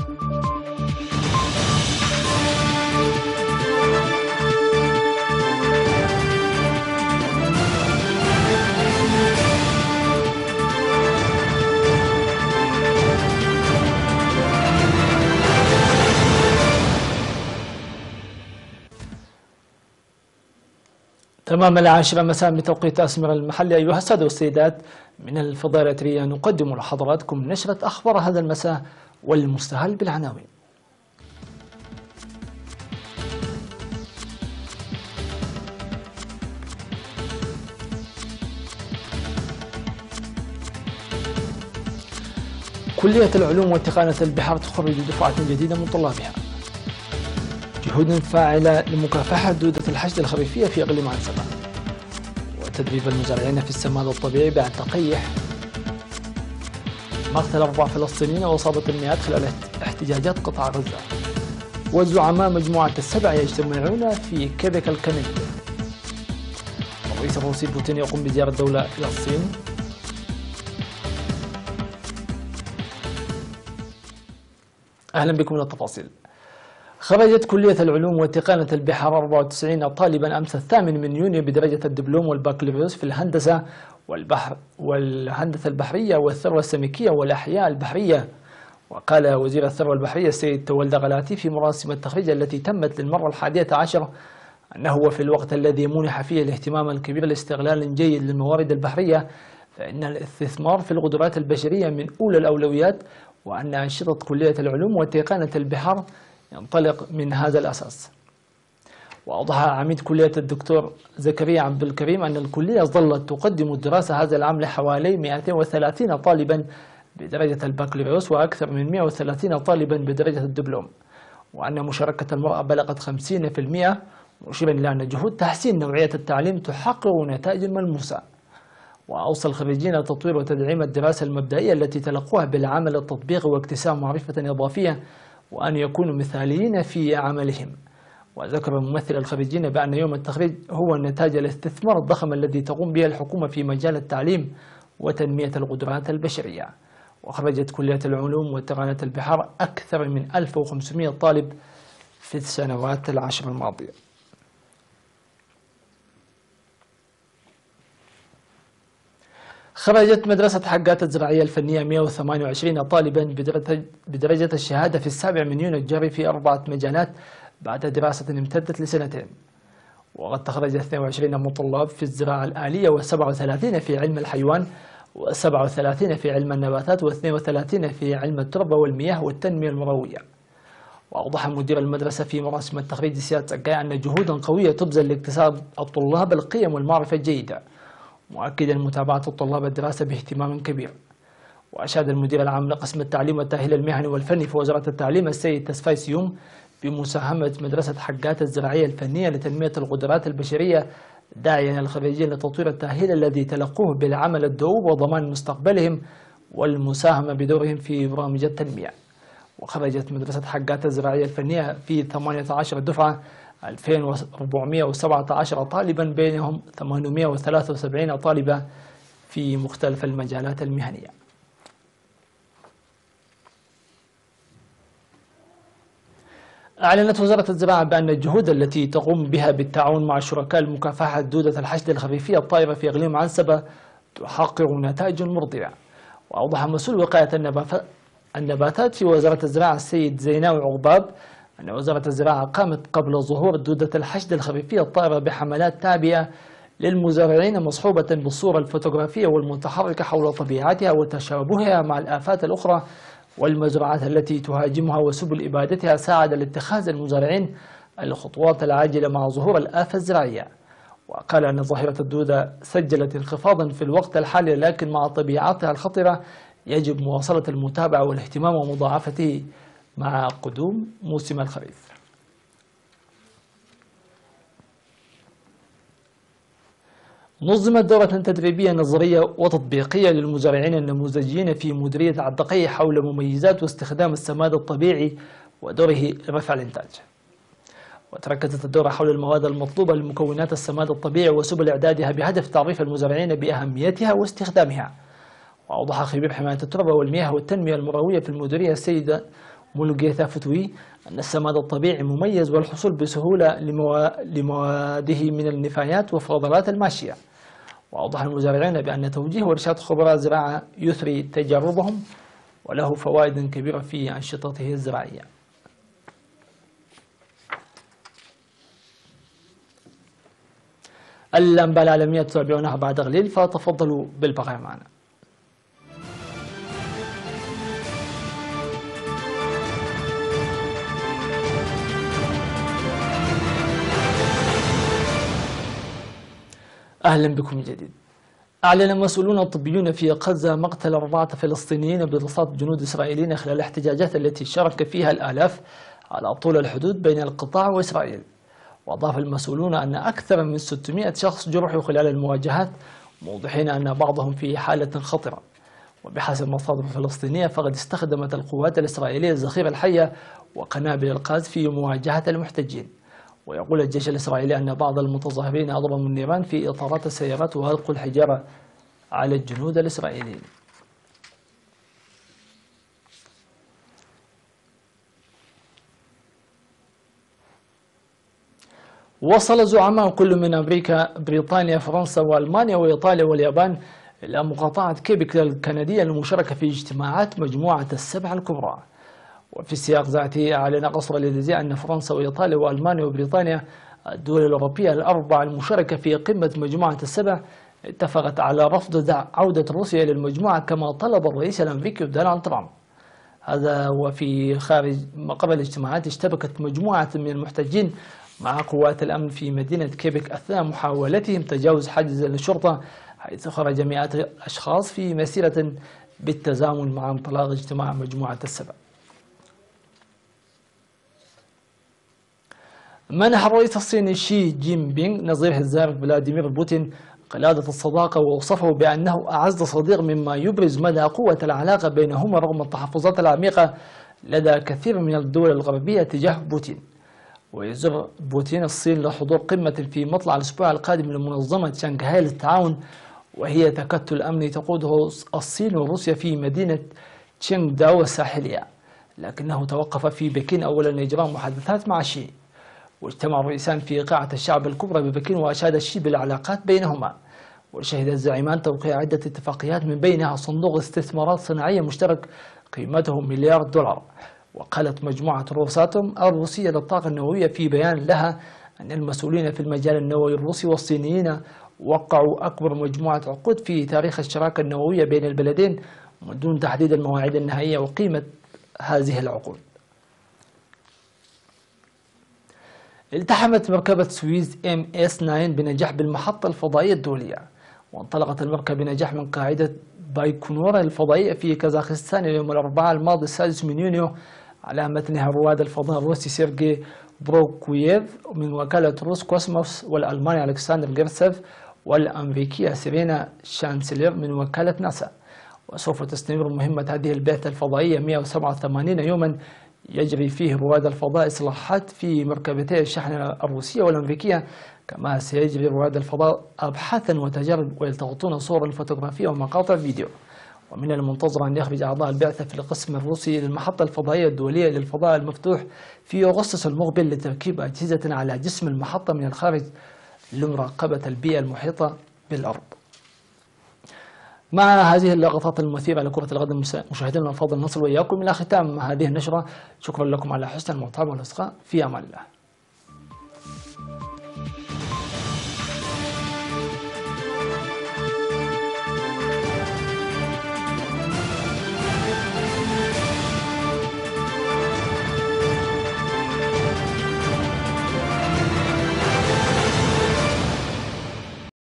تمام 10 مساء بتوقيت أسمر المحلي. أيها السادة والسيدات، من الفضاء الإثرية نقدم لحضراتكم نشرة أخبار هذا المساء والمستهل بالعناوين. كلية العلوم وتقنية البحار تخرج دفعة جديدة من طلابها. جهود فاعلة لمكافحة دودة الحشد الخريفية في إقليم عنسبة. وتدريب المزارعين في السماد الطبيعي بعد تقيح. مقتل 4 فلسطينيين وإصابة المئات خلال احتجاجات قطاع غزة. وزعماء مجموعة السبع يجتمعون في كيبك الكندي. الرئيس الروسي بوتين يقوم بزيارة دولة إلى الصين. أهلا بكم للتفاصيل. خرجت كلية العلوم وتقنية البحار 94 طالبا أمس 8 من يونيو بدرجة الدبلوم والبكالوريوس في الهندسة والهندسة البحرية والثروة السمكية والأحياء البحرية. وقال وزير الثروة البحرية السيد تولد غلاتي في مراسم التخريج التي تمت للمرة 11 أنه في الوقت الذي منح فيه الاهتمام الكبير لاستغلال جيد للموارد البحرية، فإن الاستثمار في القدرات البشرية من أولى الأولويات، وأن أنشطة كلية العلوم وتقنية البحار ينطلق من هذا الأساس. وأوضح عميد كلية الدكتور زكريا عبد الكريم أن الكلية ظلت تقدم الدراسة هذا العام لحوالي 230 طالبا بدرجة البكالوريوس وأكثر من 130 طالبا بدرجة الدبلوم، وأن مشاركة المرأة بلغت 50%، مشيرا إلى أن جهود تحسين نوعية التعليم تحقق نتائج ملموسة. وأوصى الخريجين تطوير وتدعيم الدراسة المبدئية التي تلقوها بالعمل التطبيقي واكتساب معرفة إضافية، وأن يكونوا مثاليين في عملهم. وذكر ممثل الخريجين بأن يوم التخريج هو نتاج الاستثمار الضخم الذي تقوم به الحكومة في مجال التعليم وتنمية القدرات البشرية. وخرجت كلية العلوم وتقنية البحار أكثر من 1500 طالب في السنوات العشر الماضية. خرجت مدرسة حقات الزراعية الفنية 128 طالبا بدرجة الشهادة في 7 من يونيو الجاري في 4 مجالات بعد دراسة امتدت لسنتين. وقد تخرج 22 من طلاب في الزراعة الآلية و37 في علم الحيوان و37 في علم النباتات و32 في علم التربة والمياه والتنمية المروية. وأوضح مدير المدرسة في مراسم التخريج سيادة سقاي أن جهودا قوية تبذل لاكتساب الطلاب القيم والمعرفة الجيدة، مؤكدا متابعة الطلاب الدراسة باهتمام كبير. وأشاد المدير العام لقسم التعليم والتأهيل المهني والفني في وزارة التعليم السيد تسفاي سيوم بمساهمة مدرسة حقات الزراعية الفنية لتنمية القدرات البشرية، داعيا الخريجين لتطوير التأهيل الذي تلقوه بالعمل الدؤوب وضمان مستقبلهم والمساهمة بدورهم في برامج التنمية. وخرجت مدرسة حقات الزراعية الفنية في 18 دفعة 2417 طالبا، بينهم 873 طالبة في مختلف المجالات المهنية. أعلنت وزارة الزراعة بأن الجهود التي تقوم بها بالتعاون مع شركاء لمكافحة دودة الحشد الخريفية الطائرة في إقليم عنسبة تحقق نتائج مرضية. وأوضح مسؤول وقاية النباتات في وزارة الزراعة السيد زيناوي عقباب أن وزارة الزراعة قامت قبل ظهور دودة الحشد الخريفية الطائرة بحملات تعبئة للمزارعين مصحوبة بالصورة الفوتوغرافية والمتحركة حول طبيعتها وتشابهها مع الآفات الأخرى والمزروعات التي تهاجمها وسبل إبادتها، ساعد لاتخاذ المزارعين الخطوات العاجلة مع ظهور الآفة الزراعية. وقال أن ظاهرة الدودة سجلت انخفاضا في الوقت الحالي، لكن مع طبيعتها الخطرة يجب مواصلة المتابعة والاهتمام ومضاعفته مع قدوم موسم الخريف. نظمت دورة تدريبية نظرية وتطبيقية للمزارعين النموذجيين في مديرية عدقية حول مميزات واستخدام السماد الطبيعي ودوره رفع الإنتاج. وتركزت الدورة حول المواد المطلوبة لمكونات السماد الطبيعي وسبل إعدادها بهدف تعريف المزارعين بأهميتها واستخدامها. وأوضح خبير حماية التربة والمياه والتنمية المروية في المديرية السيد مولغيثا فتوي أن السماد الطبيعي مميز والحصول بسهولة لمواده من النفايات وفضلات الماشية. وأوضح المزارعين بأن توجيه ورشات خبراء الزراعة يثري تجاربهم وله فوائد كبيرة في أنشطته الزراعية. الأنباء العالمية تتابعونها بعد قليل، فتفضلوا بالبقاء معنا. أهلا بكم من جديد. أعلن مسؤولون الطبيون في غزة مقتل 4 فلسطينيين برصاص جنود إسرائيليين خلال الاحتجاجات التي شارك فيها الآلاف على طول الحدود بين القطاع وإسرائيل. وأضاف المسؤولون أن أكثر من 600 شخص جرحوا خلال المواجهات، موضحين أن بعضهم في حالة خطرة. وبحسب مصادر فلسطينية فقد استخدمت القوات الإسرائيلية الذخيرة الحية وقنابل الغاز في مواجهة المحتجين. ويقول الجيش الإسرائيلي أن بعض المتظاهرين أضربوا النيران في إطارات السيارات وألقوا الحجارة على الجنود الإسرائيليين. وصل زعماء كل من أمريكا، بريطانيا، فرنسا وألمانيا وإيطاليا واليابان إلى مقاطعة كيبك الكندية للمشاركة في اجتماعات مجموعة السبع الكبرى. وفي السياق ذاته أعلن قصر الإليزيه أن فرنسا وإيطاليا وألمانيا وبريطانيا الدول الأوروبية الأربع المشاركة في قمة مجموعة السبع اتفقت على رفض عودة روسيا إلى المجموعة كما طلب الرئيس الأمريكي دونالد ترامب. هذا وفي خارج مقر الاجتماعات اشتبكت مجموعة من المحتجين مع قوات الأمن في مدينة كيبك أثناء محاولتهم تجاوز حاجز الشرطة، حيث خرج مئات الأشخاص في مسيرة بالتزامن مع انطلاق اجتماع مجموعة السبع. منح الرئيس الصيني شي جين بينغ نظيره الزائر فلاديمير بوتين قلادة الصداقة، ووصفه بأنه أعز صديق، مما يبرز مدى قوة العلاقة بينهما رغم التحفظات العميقة لدى كثير من الدول الغربية تجاه بوتين. ويزور بوتين الصين لحضور قمة في مطلع الأسبوع القادم لمنظمة شنغهاي للتعاون، وهي تكتل أمني تقوده الصين وروسيا في مدينة تشينغ داو الساحلية، لكنه توقف في بكين أولا لإجراء محادثات مع شي. واجتمع الرئيسان في قاعة الشعب الكبرى ببكين، وأشاد الشي بالعلاقات بينهما. وشهد الزعيمان توقيع عدة اتفاقيات من بينها صندوق استثمارات صناعية مشترك قيمته $1,000,000,000. وقالت مجموعة روساتوم الروسية للطاقة النووية في بيان لها أن المسؤولين في المجال النووي الروسي والصينيين وقعوا أكبر مجموعة عقود في تاريخ الشراكة النووية بين البلدين، من دون تحديد المواعيد النهائية وقيمة هذه العقود. التحمت مركبة سويس MS-9 بنجاح بالمحطة الفضائية الدولية، وانطلقت المركبة بنجاح من قاعدة بايكونور الفضائية في كازاخستان يوم الأربعاء الماضي 6 من يونيو، على متنها رواد الفضاء الروسي سيرجي بروكوييف من وكالة روس كوسموس، والألماني ألكسندر جيرتسيف، والأمريكية سيرينا شانسلر من وكالة ناسا. وسوف تستمر مهمة هذه البعثة الفضائية 187 يوما يجري فيه رواد الفضاء إصلاحات في مركبتي الشحن الروسية والأمريكية، كما سيجري رواد الفضاء أبحاثا وتجارب ويلتقطون صور فوتوغرافية ومقاطع فيديو. ومن المنتظر أن يخرج أعضاء البعثة في القسم الروسي للمحطة الفضائية الدولية للفضاء المفتوح في أغسطس المقبل لتركيب أجهزة على جسم المحطة من الخارج لمراقبة البيئة المحيطة بالأرض. مع هذه اللقطات المثيرة لكرة القدم مشاهدينا الأفاضل، نصل وإياكم إلى ختام هذه النشرة. شكرا لكم على حسن المتابعة والإصغاء، في أمان الله.